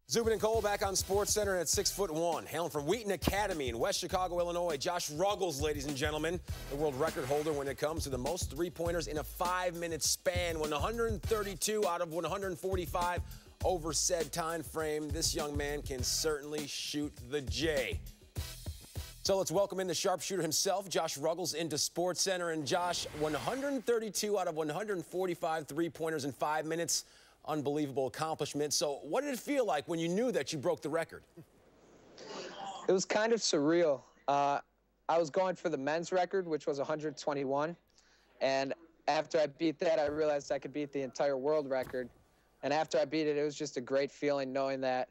Zubin and Cole back on SportsCenter at 6'1", hailing from Wheaton Academy in West Chicago, Illinois. Josh Ruggles, ladies and gentlemen, the world record holder when it comes to the most three-pointers in a 5-minute span, won 132 out of 145 over said time frame. This young man can certainly shoot the J. So let's welcome in the sharpshooter himself, Josh Ruggles, into SportsCenter. And Josh, 132 out of 145 three-pointers in 5 minutes. Unbelievable accomplishment. So what did it feel like when you knew that you broke the record? It was kind of surreal. I was going for the men's record, which was 121. And after I beat that, I realized I could beat the entire world record. And after I beat it, it was just a great feeling knowing that,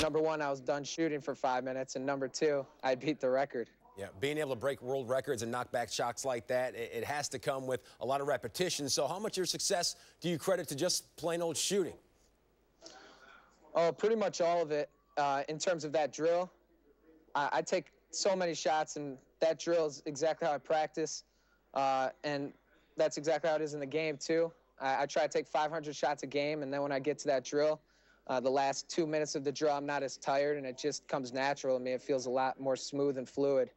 number one, I was done shooting for 5 minutes, and number two, I beat the record. Yeah, being able to break world records and knock back shots like that, it has to come with a lot of repetition. So how much of your success do you credit to just plain old shooting? Oh, pretty much all of it. In terms of that drill, I take so many shots, and that drill is exactly how I practice. And that's exactly how it is in the game, too. I try to take 500 shots a game, and then when I get to that drill, the last 2 minutes of the drill, I'm not as tired, and it just comes natural to me. It feels a lot more smooth and fluid.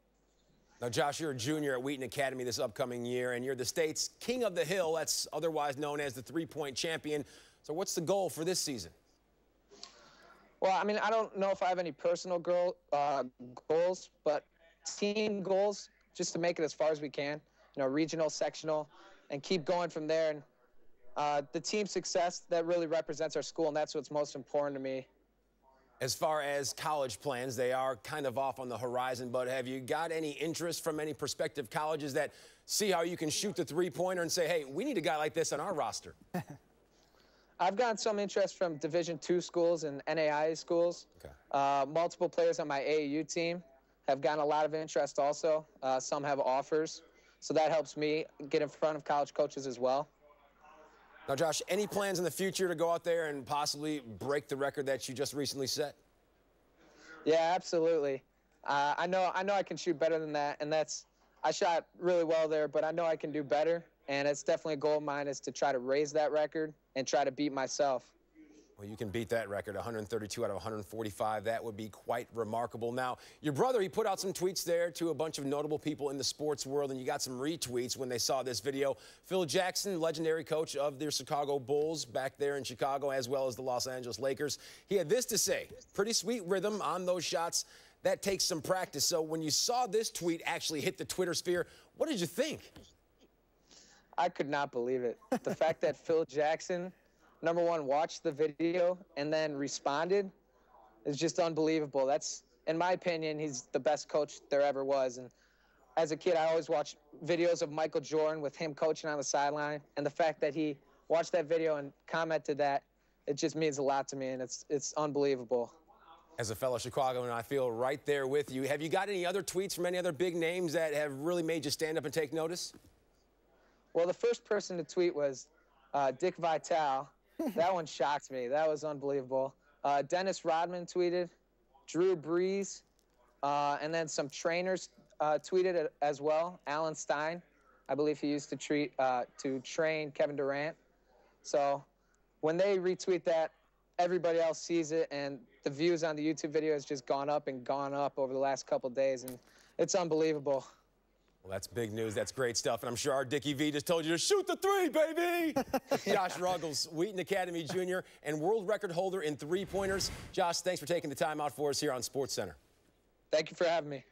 Now, Josh, you're a junior at Wheaton Academy this upcoming year, and you're the state's king of the hill. That's otherwise known as the three-point champion. So what's the goal for this season? Well, I mean, I don't know if I have any personal goals, but team goals, just to make it as far as we can, regional, sectional, and keep going from there. And the team success, that really represents our school, and that's what's most important to me. As far as college plans, they are kind of off on the horizon, but have you got any interest from any prospective colleges that see how you can shoot the three-pointer and say, hey, we need a guy like this on our roster? I've gotten some interest from Division II schools and NAIA schools. Okay. Multiple players on my AAU team have gotten a lot of interest also. Some have offers, so that helps me get in front of college coaches as well. Now, Josh, any plans in the future to go out there and possibly break the record that you just recently set? Yeah, absolutely. I know I can shoot better than that, and I shot really well there, but I know I can do better, and it's definitely a goal of mine is to try to raise that record and try to beat myself. Well, you can beat that record, 132 out of 145. That would be quite remarkable. Now, your brother, he put out some tweets there to a bunch of notable people in the sports world, and you got some retweets when they saw this video. Phil Jackson, legendary coach of the Chicago Bulls back there in Chicago, as well as the Los Angeles Lakers. He had this to say: pretty sweet rhythm on those shots. That takes some practice. So when you saw this tweet actually hit the Twitter sphere, what did you think? I could not believe it. The fact that Phil Jackson, number one, watched the video and then responded is just unbelievable. That's, in my opinion, he's the best coach there ever was. And as a kid, I always watched videos of Michael Jordan with him coaching on the sideline. And the fact that he watched that video and commented that, it just means a lot to me, and it's unbelievable. As a fellow Chicagoan, I feel right there with you. Have you got any other tweets from any other big names that have really made you stand up and take notice? Well, the first person to tweet was Dick Vitale. That one shocked me. That was unbelievable. Dennis Rodman tweeted, Drew Brees, and then some trainers tweeted it as well. Alan Stein, I believe he used to train Kevin Durant. So when they retweet that, everybody else sees it, and the views on the YouTube video has just gone up and gone up over the last couple days, and it's unbelievable. Well, that's big news. That's great stuff. And I'm sure our Dickie V just told you to shoot the three, baby. Josh Ruggles, Wheaton Academy junior and world record holder in three-pointers. Josh, thanks for taking the time out for us here on SportsCenter. Thank you for having me.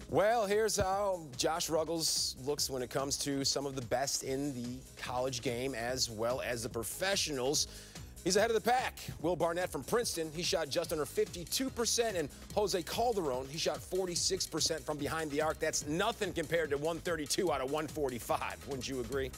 Well, here's how Josh Ruggles looks when it comes to some of the best in the college game as well as the professionals. He's ahead of the pack. Will Barnett from Princeton, he shot just under 52%, and Jose Calderon, he shot 46% from behind the arc. That's nothing compared to 132 out of 145. Wouldn't you agree?